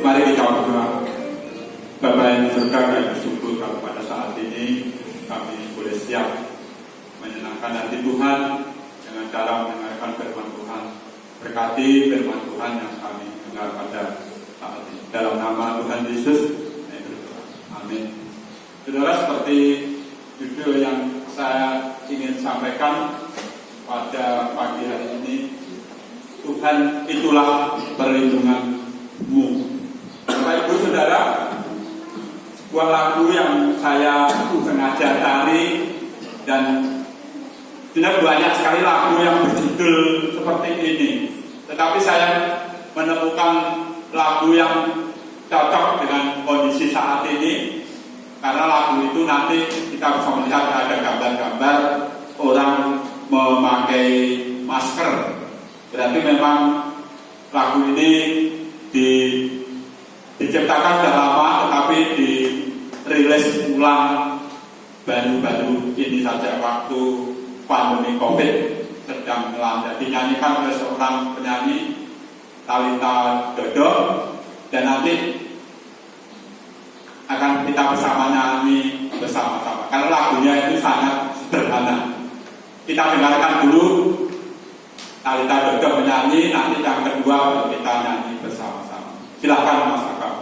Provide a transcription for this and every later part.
Mari kita berdoa. Bapa yang di surga, kami bersyukur kalau pada saat ini kami boleh siap menyenangkan hati Tuhan dengan cara mendengarkan firman Tuhan. Berkati firman Tuhan yang kami dengar pada saat ini. Dalam nama Tuhan Yesus, kami berdoa. Amin. Saudara, seperti judul yang saya ingin sampaikan pada pagi hari ini, Tuhan itulah perlindunganmu. Bapak Ibu Saudara, sebuah lagu yang saya sengaja cari, dan tidak banyak sekali lagu yang berjudul seperti ini, tetapi saya menemukan lagu yang cocok dengan kondisi saat ini, karena lagu itu nanti kita bisa melihat ada gambar-gambar orang memakai masker. Berarti memang lagu ini diciptakan sudah lama, tetapi dirilis ulang baru-baru ini saja waktu pandemi COVID sedang melanda. Dinyanyikan oleh seorang penyanyi, Talita Dodo, dan nanti akan kita bersama nyanyi bersama-sama karena lagunya itu sangat sederhana. Kita dengarkan dulu Talita Dodo menyanyi, nanti yang kedua baru kita nyanyi bersama-sama. Silakan Mas Akam.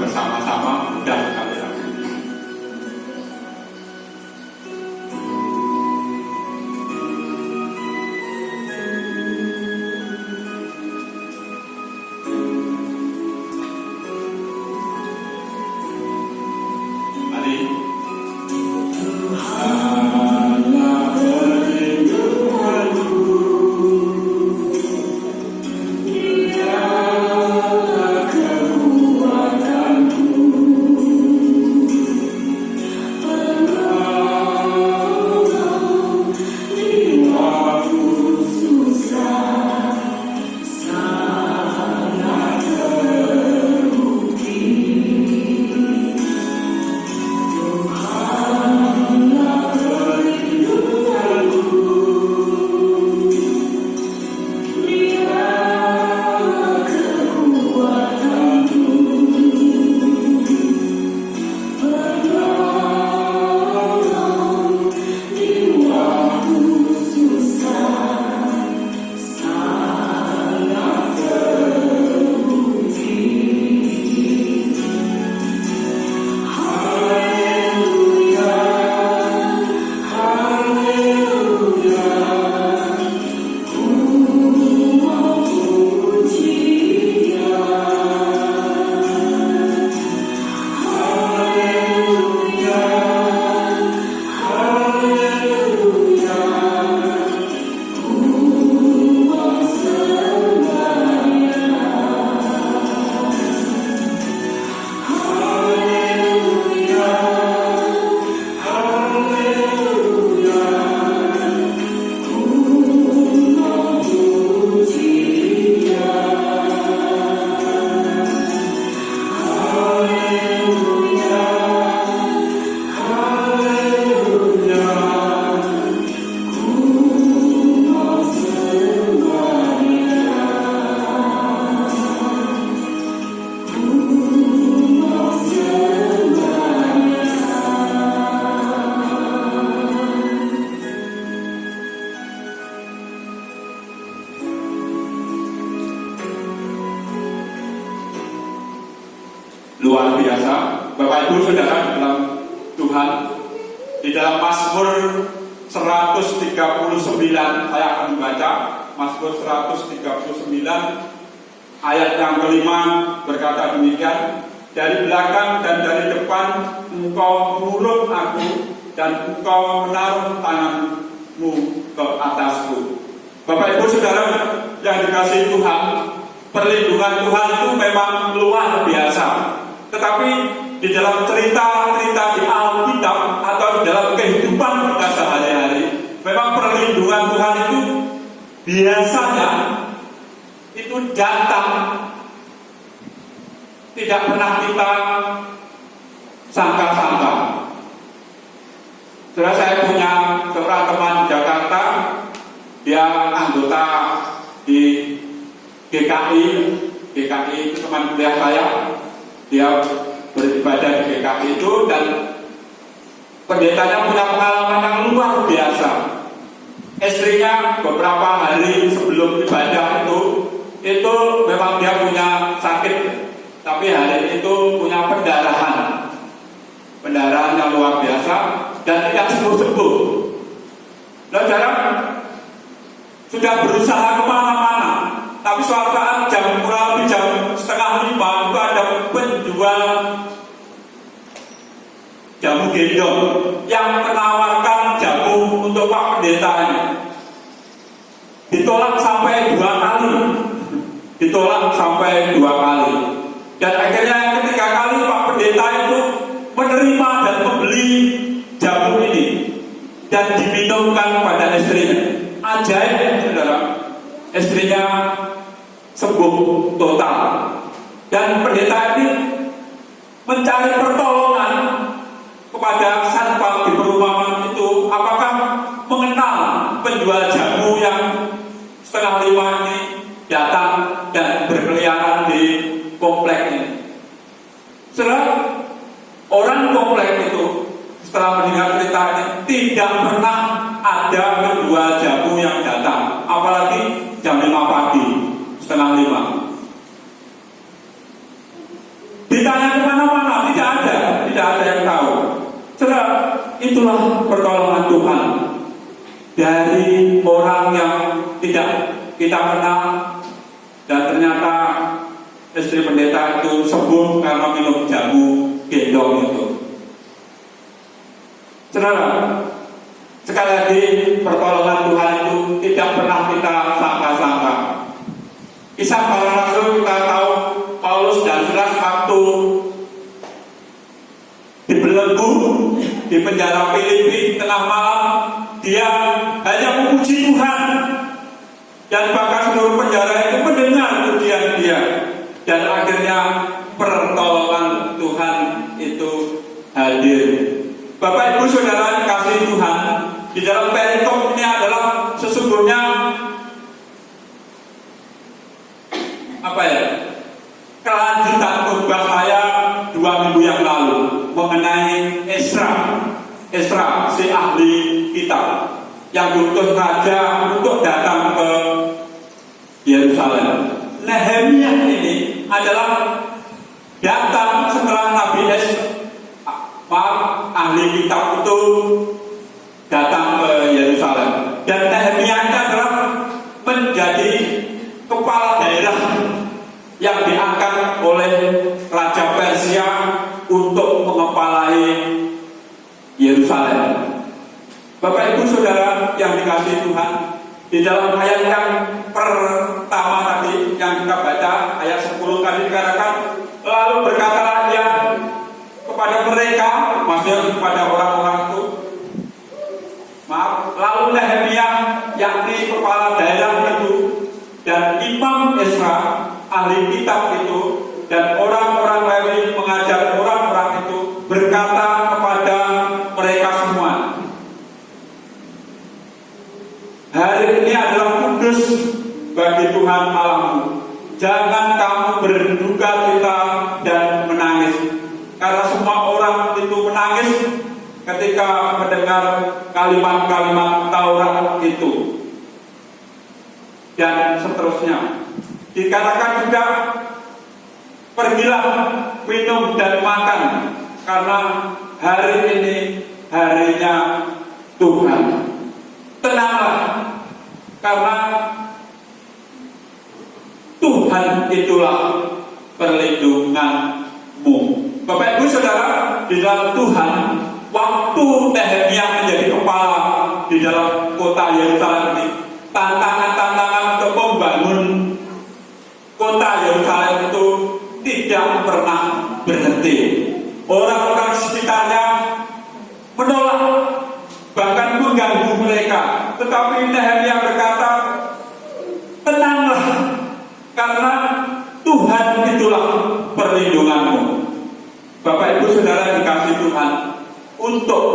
Bersama-sama mudah sekali. Ibu Saudara dalam Tuhan, di dalam Mazmur 139 saya akan membaca Mazmur 139 ayat yang kelima berkata demikian, dari belakang dan dari depan Engkau mengurut aku dan Engkau menaruh tanganmu ke atasku. Bapak Ibu Saudara yang dikasihi Tuhan, perlindungan Tuhan itu memang luar biasa. Tetapi di dalam cerita-cerita di Alkitab atau di dalam kehidupan kita sehari-hari, memang perlindungan Tuhan itu biasanya itu datang, tidak pernah kita sangka-sangka. Saudara, saya punya seorang teman di Jakarta, dia anggota di GKI itu teman kuliah saya, dia beribadah di GKI itu, dan pendetanya punya pengalaman yang luar biasa. Istrinya beberapa hari sebelum ibadah itu memang dia punya sakit, tapi hari itu punya pendarahan yang luar biasa dan tidak sembuh-sembuh. Nah, jarang sudah berusaha kemana-mana, tapi suatu saat jam kurang lebih jam 4:30 itu ada penjual jamu gendong yang menawarkan jamu untuk Pak Pendeta ini. Ditolak sampai 2 kali. Dan akhirnya ketiga kali Pak Pendeta itu menerima dan membeli jamu ini dan diminumkan pada istrinya. Ajaib, saudara, istrinya sembuh total. Dan pendeta ini mencari pertolongan kepada satpam di perumahan itu, apakah mengenal penjual jamu yang 4:30 ini datang dan berkeliaran di komplek ini. Setelah orang komplek itu setelah mendengar cerita ini tidak pernah ada penjual jamu yang datang, apalagi jam 5 pagi, 4:30. Ditanya kemana-mana, tidak ada yang tahu. Setelah itulah pertolongan Tuhan dari orang yang tidak kita kenal, dan ternyata istri pendeta itu sembuh karena minum jamu gendong itu. Saudara, sekali lagi pertolongan Tuhan itu tidak pernah kita sangka-sangka. Kisah para rasul kita tahu, Paulus dan Silas waktu dibelenggu di penjara Filipi tengah malam, dia hanya memuji Tuhan, dan bahkan seluruh penjara itu mendengar pujian dia, dan akhirnya pertolongan Tuhan itu hadir. Bapak Ibu Saudara dikasihi Tuhan, di dalam perikop ini adalah sesungguhnya kelanjutan khotbah saya 2 minggu yang lalu mengenai Esra, si ahli kitab yang diutus raja untuk datang ke Yerusalem. Nehemia ini adalah datang setelah Nabi ahli kitab itu datang ke Yerusalem, dan Nehemia ini adalah menjadi kepala daerah yang diangkat oleh Raja Persia untuk mengepalai Yerusalem. Bapak Ibu Saudara yang dikasihi Tuhan, di dalam ayat yang pertama tadi yang kita baca, ayat 10 tadi dikatakan, lalu berkatalah dia kepada mereka, maksudnya kepada orang-orang itu, lalu Nehemia, yakni kepala daerah itu, dan Imam Esra, ahli kitab itu, dan orang-orang lain mengajar orang-orang itu, berkata kepada mereka semua, hari ini adalah kudus bagi Tuhan Allahmu. Jangan kamu berduka cita dan menangis, karena semua orang itu menangis ketika mendengar kalimat-kalimat Taurat itu. Dan seterusnya dikatakan juga, pergilah minum dan makan, karena hari ini harinya Tuhan. Tenanglah, karena Tuhan itulah perlindunganmu. Bapak Ibu Saudara, di dalam Tuhan, waktu Nehemia menjadi kepala di dalam kota Yerusalem ini, tantangan-tantangan untuk membangun kota Yerusalem itu tidak pernah berhenti. Orang-orang sekitarnya menolak, bahkan mengganggu mereka. Tetapi Nehemia berkata, tenanglah, karena Tuhan itulah perlindunganmu. Bapak Ibu Saudara dikasih Tuhan, untuk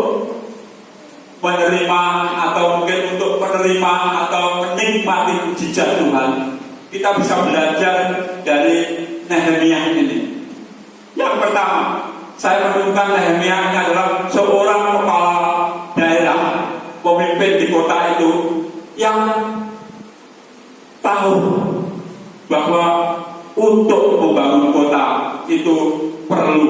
menerima atau mungkin untuk menerima atau menikmati mujizat Tuhan, kita bisa belajar dari Nehemia ini. Yang pertama, saya menemukan Nehemia ini adalah seorang kepala daerah, pemimpin di kota itu, yang tahu bahwa untuk membangun kota itu perlu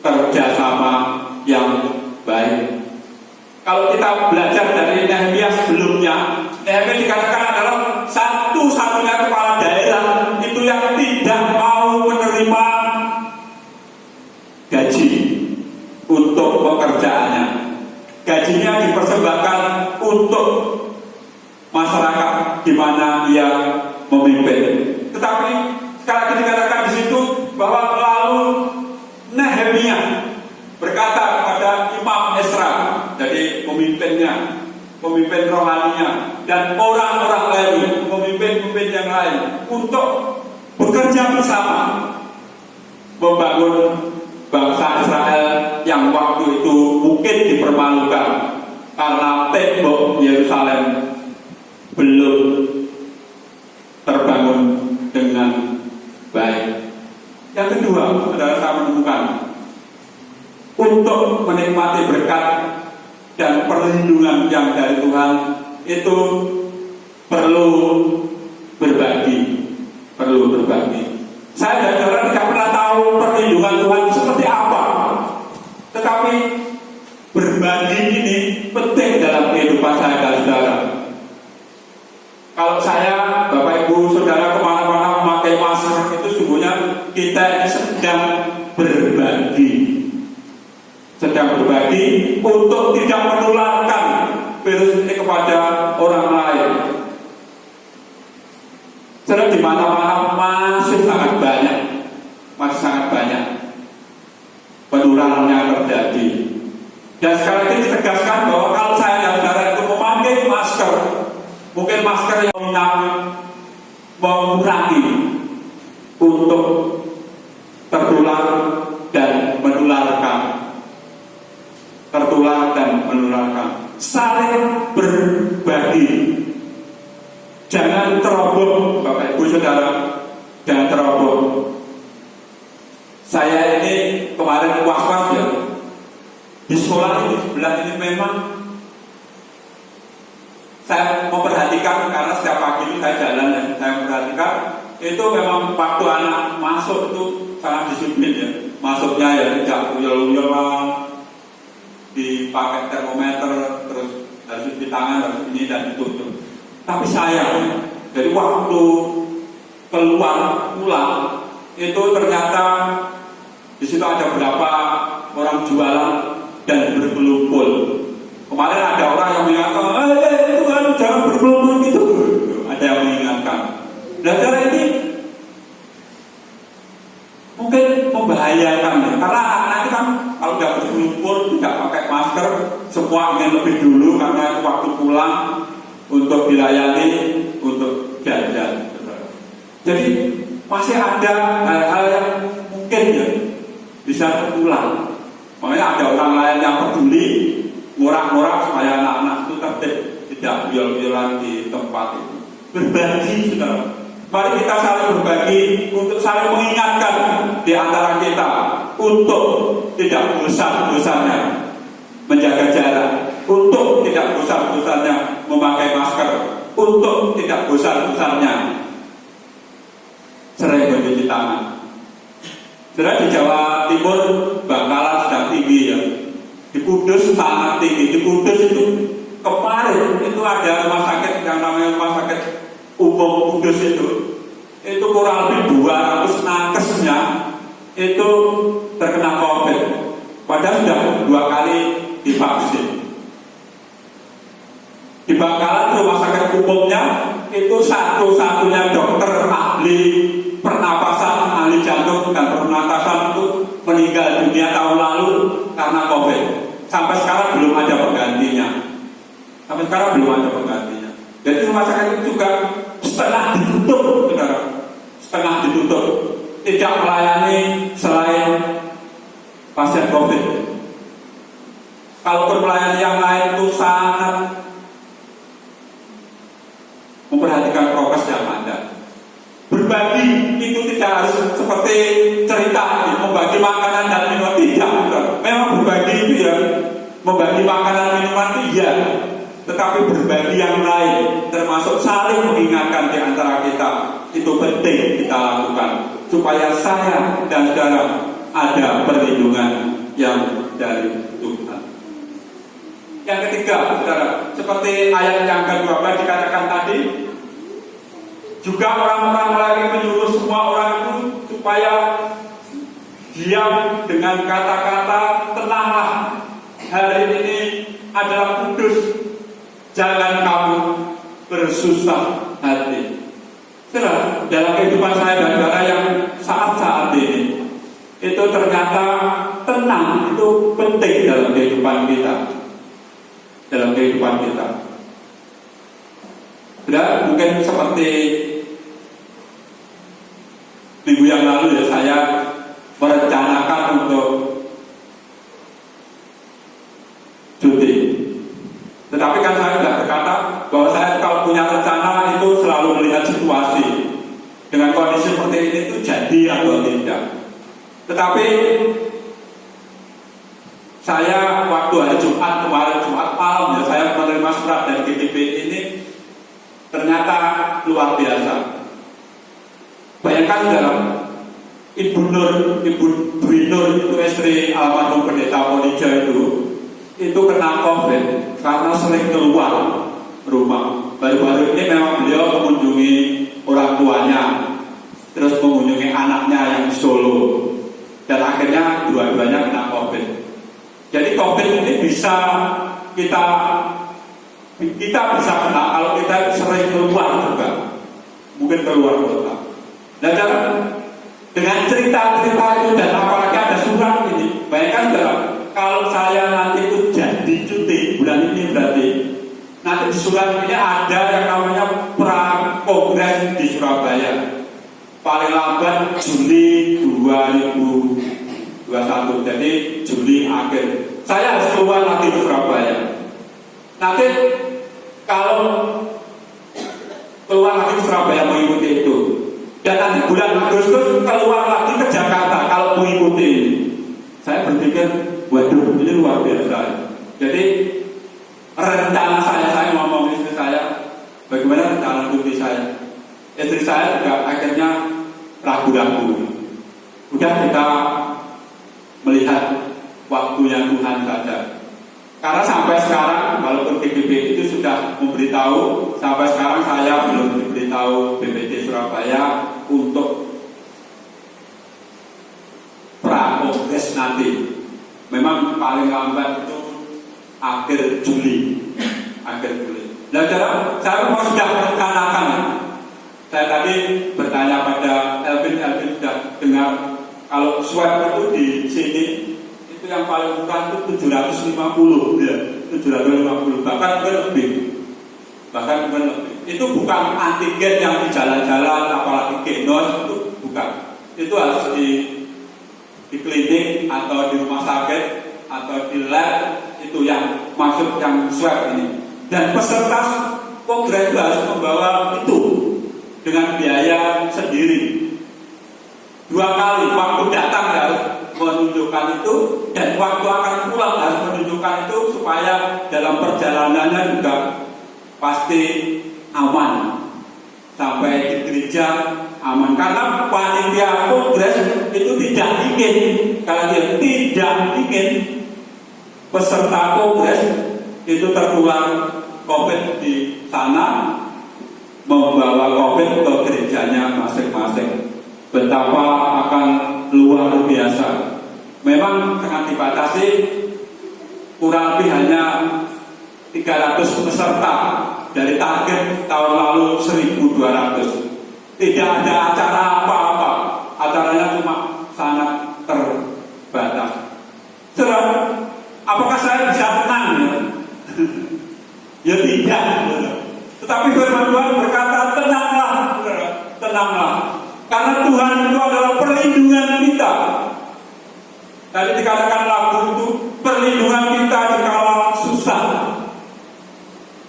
kerjasama yang baik. Kalau kita belajar dari Nehemia sebelumnya, Nehemia dikatakan adalah satu-satunya kepala daerah itu yang tidak mau menerima gaji untuk pekerjaannya. Gajinya dipersembahkan untuk masyarakat di mana ia memimpin. Tetapi sekali lagi dikatakan di situ bahwa lalu Nehemia berkata kepada Imam Ezra, jadi pemimpinnya, pemimpin rohaninya, dan orang-orang lain, pemimpin-pemimpin yang lain, untuk bekerja bersama membangun bangsa Israel yang waktu itu mungkin dipermalukan karena tembok Yerusalem belum terbangun dengan baik. Yang kedua, saudara, saya menemukan untuk menikmati berkat dan perlindungan yang dari Tuhan itu perlu berbagi, perlu berbagi. Saya dan saudara tidak pernah tahu perlindungan Tuhan seperti apa, tetapi berbagi ini penting dalam kehidupan saya dan saudara. Kalau saya, Bapak Ibu Saudara kemana-mana memakai masker, itu sungguhnya kita ini sedang berbagi untuk tidak menularkan virus ini kepada orang lain. Karena di mana-mana masih sangat banyak penularan yang terjadi. Dan sekali lagi ditegaskan bahwa kalau saya dan saudara itu memakai masker, mungkin masker yang mengurangi untuk tertular dan menularkan. Saling berbagi, jangan teroboh, Bapak Ibu Saudara, jangan teroboh. Saya ini kemarin was-was ya, di sekolah ini sebelah ini memang saya memperhatikan, karena setiap pagi itu saya jalan dan saya memperhatikan itu memang waktu anak masuk itu sangat disiplin ya, masuknya ya tidak uyel-uyelan, dipakai termometer, terus harus cuci tangan, harus ini dan itu. Tapi saya dari waktu keluar pulang itu ternyata di situ ada berapa orang jualan dan bergelumpul. Kemarin ada orang yang mengatakan, itu kan jangan bergelumpul gitu. Ada yang mengingatkan. Dan cara ini mungkin membahayakan ya, karena anak-anak itu kan kalau tidak bergelumpul, tidak pakai masker, semua ingin lebih dulu karena waktu pulang untuk dilayani, untuk jajan. Jadi masih ada hal-hal yang mungkin ya bisa tertular. Makanya ada orang lain yang peduli, murah-murah supaya anak-anak itu tertib, tidak uyel-uyelan di tempat itu. Berbagi, saudara. Mari kita saling berbagi untuk saling mengingatkan di antara kita untuk tidak bosan-bosannya menjaga jarak, untuk tidak bosan-bosannya memakai masker, untuk tidak bosan-bosannya sering mencuci tangan. Saudara, di Jawa Timur, Bangkalan sedang tinggi ya. Di Kudus sangat tinggi. Di Kudus itu kemarin itu ada rumah sakit yang namanya rumah sakit umum Kudus itu kurang lebih 200 nakesnya itu terkena COVID. Padahal sudah 2 kali divaksin. Di Bangkalan rumah sakit umumnya itu satu-satunya dokter ahli pernapasan, ahli jantung dan pernapasan itu meninggal dunia tahun lalu karena COVID. Sampai sekarang belum ada penggantinya. Jadi rumah sakit itu juga setengah ditutup, saudara. Setengah ditutup, tidak melayani selain pasien COVID. Kalau melayani yang lain itu sangat memperhatikan prokes yang ada. Berbagi itu tidak harus seperti cerita membagi makanan dan minuman, tidak. Memang berbagi itu ya, membagi makanan minuman itu ya, tetapi berbagi yang lain, termasuk saling mengingatkan di antara kita, itu penting kita lakukan supaya saya dan saudara ada perlindungan yang dari Tuhan. Yang ketiga, saudara, seperti ayat yang ke-12 dikatakan tadi, juga orang-orang lagi menyuruh semua orang itu supaya diam dengan kata-kata tenanglah, hari ini adalah kudus, jangan kamu bersusah hati. Saudara, dalam kehidupan saya dan saudara yang saat-saat ini, itu ternyata tenang itu penting dalam kehidupan kita. Sudah mungkin seperti minggu yang lalu ya, saya merencanakan untuk cuti. Tetapi kan saya tidak berkata bahwa saya kalau punya rencana itu selalu melihat situasi. Dengan kondisi seperti ini itu jadi atau tidak. Tetapi saya waktu hari Jumat kemarin, Jumat malam ya, saya menerima surat dari GDP ini ternyata luar biasa. Bayangkan dalam Ibu Dwi Nur itu istri almarhum pendeta Polija itu kena COVID karena sering keluar rumah. Baru-baru ini memang beliau mengunjungi orang tuanya, terus mengunjungi anaknya yang di Solo, dan akhirnya dua-duanya kena COVID. Jadi COVID ini bisa kita bisa kena kalau kita sering keluar juga, mungkin keluar kota. Nah, dengan cerita-cerita itu dan apalagi ada surat ini, bayangkan kalau saya nanti itu jadi cuti bulan ini, berarti nanti di surat ini ada yang namanya pra-kongres di Surabaya, paling lambat Juli 2021, jadi Juli akhir. Saya harus keluar lagi ke Surabaya. Nanti kalau keluar lagi ke Surabaya mengikuti itu, dan nanti bulan Agustus keluar lagi ke Jakarta kalau mengikuti ini. Saya berpikir, waduh, ini luar biasa. Jadi rencana saya ngomong istri saya, bagaimana rencana cuti saya. Istri saya juga akhirnya ragu-ragu. Udah kita melihat waktunya Tuhan saja. Karena sampai sekarang, walaupun GDP itu sudah memberitahu, sampai sekarang saya belum diberitahu BPD Surabaya untuk pra-kongres nanti. Memang paling lambat itu akhir Juli. Nah, saya memang sudah merencanakan. Saya tadi bertanya pada Elvin sudah dengar kalau swab itu di sini itu yang paling murah itu 750 ya, 750 bahkan lebih. Itu bukan antigen yang di jalan-jalan, apalagi genos, itu bukan. Itu harus di klinik atau di rumah sakit atau di lab, itu yang masuk yang swab ini. Dan peserta kongres harus membawa itu dengan biaya sendiri. 2 kali waktu datang harus menunjukkan itu, dan waktu akan pulang harus menunjukkan itu, supaya dalam perjalanannya juga pasti aman. Sampai di gereja aman. Karena panitia kongres itu tidak ingin, kalau dia tidak ingin peserta kongres itu tertular COVID di sana, membawa COVID ke gerejanya masing-masing. Betapa akan luar biasa. Memang dengan dibatasi kurang lebih hanya 300 peserta dari target tahun lalu 1.200. Tidak ada acara apa-apa, acaranya cuma sangat terbatas. Saudara, apakah saya bisa tenang ya? Ya tidak. Tetapi firman Tuhan berkata, tenanglah, saudara, tenanglah. Karena Tuhan itu adalah perlindungan kita. Tadi dikatakan lagu itu perlindungan kita dikala susah.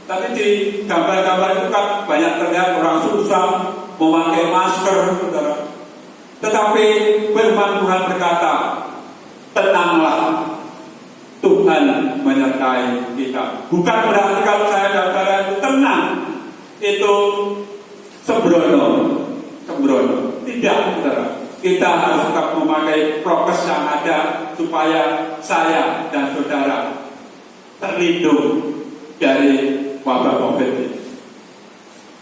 Tapi di gambar-gambar itu kan banyak terlihat orang susah memakai masker, saudara. Tetapi firman Tuhan berkata, tenanglah, Tuhan menyertai kita. Bukan berarti kalau saya dan saudara itu tenang, itu sembrono. Tidak, saudara. Kita harus tetap memakai prokes yang ada supaya saya dan saudara terlindung dari wabah COVID ini.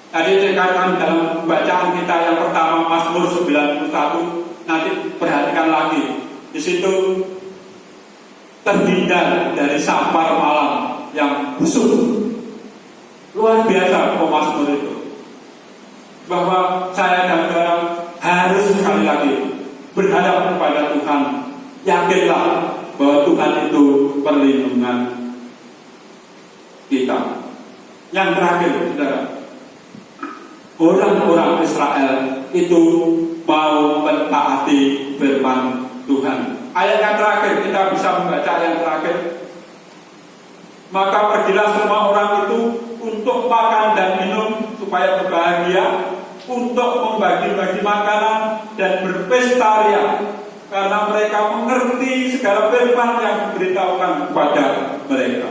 Tadi dikatakan dalam bacaan kita yang pertama Mazmur 91, nanti perhatikan lagi. Di situ terhindar dari sampar malam yang busuk. Luar biasa pemazmur itu. Bahwa saya dan saudara harus sekali lagi berhadap kepada Tuhan. Yakinlah bahwa Tuhan itu perlindungan kita. Yang terakhir, saudara, orang-orang Israel itu mau mentaati firman Tuhan. Ayat yang terakhir, kita bisa membaca yang terakhir. Maka pergilah semua orang itu untuk makan dan minum supaya berbahagia, untuk membagi-bagi makanan dan berpesta ria, karena mereka mengerti segala firman yang diberitahukan kepada mereka.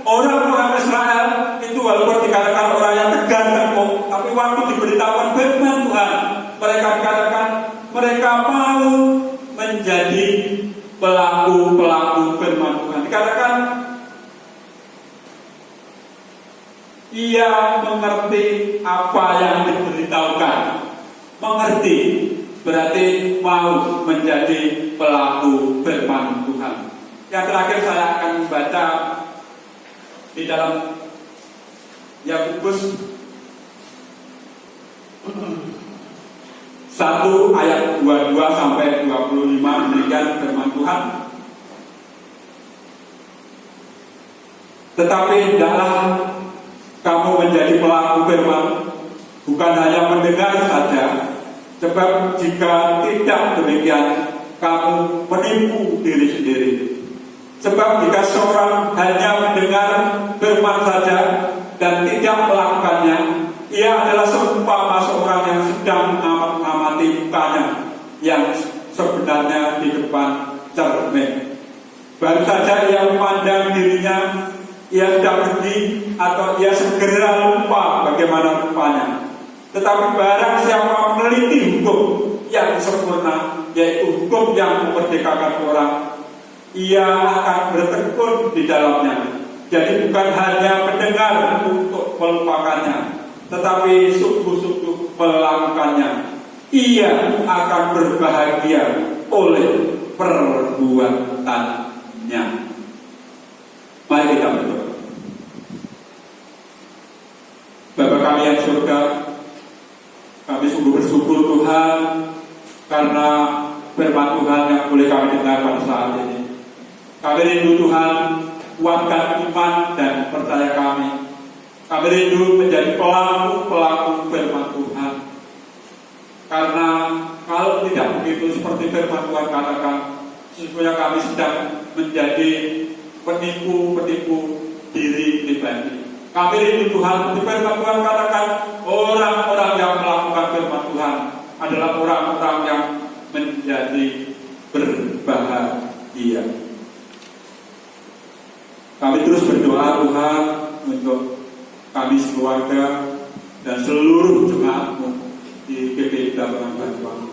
Orang-orang Israel itu walaupun dikatakan orang yang tegar tengkuk, tapi waktu diberitahukan firman Tuhan, mereka dikatakan mereka mau menjadi pelaku-pelaku firman Tuhan. Dikatakan ia mengerti apa yang diberitahukan. Mengerti berarti mau menjadi pelaku firman Tuhan. Yang terakhir saya akan membaca di dalam Yakobus 1 ayat 22 sampai 25, demikian firman Tuhan. Tetapi hendaklah kamu menjadi pelaku firman, bukan hanya mendengar saja, sebab jika tidak demikian kamu menipu diri sendiri. Sebab jika seorang hanya mendengar firman saja dan tidak melakukannya, ia adalah seumpama seorang yang sedang mengamati mukanya yang sebenarnya di depan cermin. Baru saja ia memandang dirinya, ia sudah pergi atau ia segera lupa bagaimana rupanya. Tetapi barang siapa meneliti hukum yang sempurna, yaitu hukum yang memerdekakan orang, ia akan bertekun di dalamnya. Jadi bukan hanya mendengar untuk melupakannya, tetapi sungguh-sungguh melakukannya. Ia akan berbahagia oleh perbuatannya. Mari kita berdoa. Bapa kami yang surga, kami sungguh bersyukur Tuhan karena firman Tuhan yang boleh kami dengar pada saat ini. Kami rindu Tuhan, kuatkan iman dan percaya kami. Kami rindu menjadi pelaku-pelaku firman Tuhan. Karena kalau tidak begitu seperti firman Tuhan katakan, sesungguhnya kami sedang menjadi penipu-penipu diri pribadi. Kami rindu Tuhan, seperti firman Tuhan katakan, orang-orang yang melakukan firman Tuhan adalah orang-orang yang menjadi berbahagia. Kami terus berdoa Tuhan untuk kami sekeluarga dan seluruh jemaat-Mu. di GPI Labuhan Batuang.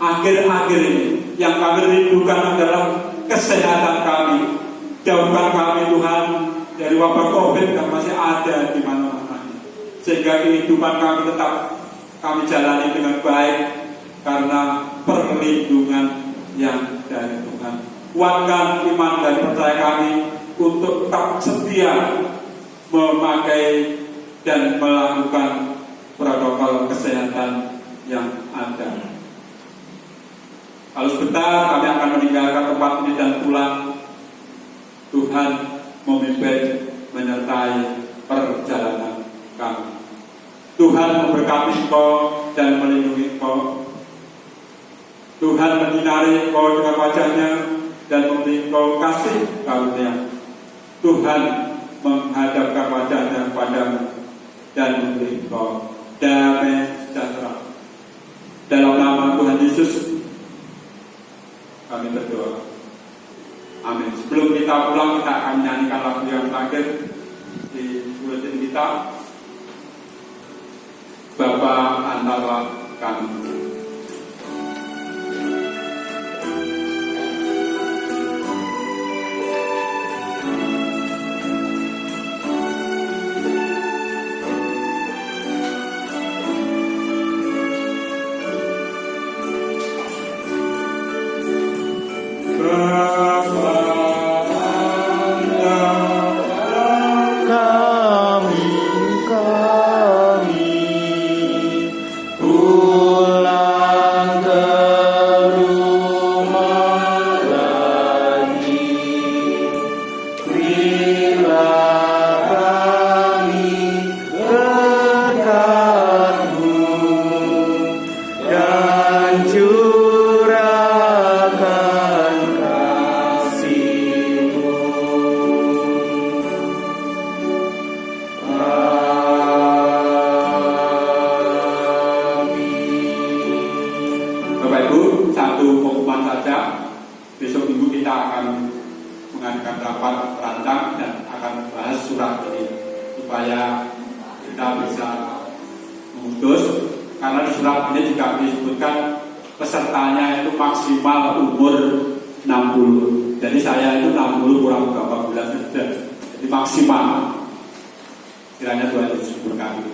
Akhir-akhir ini yang kami rindukan adalah kesehatan kami. Jauhkan kami Tuhan dari wabah COVID yang masih ada di mana-mana, sehingga kehidupan kami tetap kami jalani dengan baik karena perlindungan yang dari Tuhan. Kuatkan iman dan percaya kami untuk tetap setia memakai dan melakukan protokol kesehatan yang ada. Kalau sebentar kami akan meninggalkan tempat ini dan pulang. Tuhan memimpin menyertai perjalanan kami. Tuhan memberkati engkau dan melindungi engkau. Tuhan menyinari engkau dengan wajahnya dan memberi engkau kasih karunia. Tuhan menghadapkan wajahnya padamu dan memberi engkau damai sejahtera. Dalam nama Tuhan Yesus kami berdoa. Amin. Sebelum kita pulang, kita akan menyanyikan lagu yang terakhir di bulletin kita, Bapa antara kami. Besok minggu kita akan mengadakan rapat perancang dan akan membahas surat ini supaya kita bisa memutus, karena di surat ini juga disebutkan pesertanya itu maksimal umur 60. Jadi saya itu 60 kurang beberapa bulan saja, jadi maksimal. Kiranya Tuhan Yesus berkati.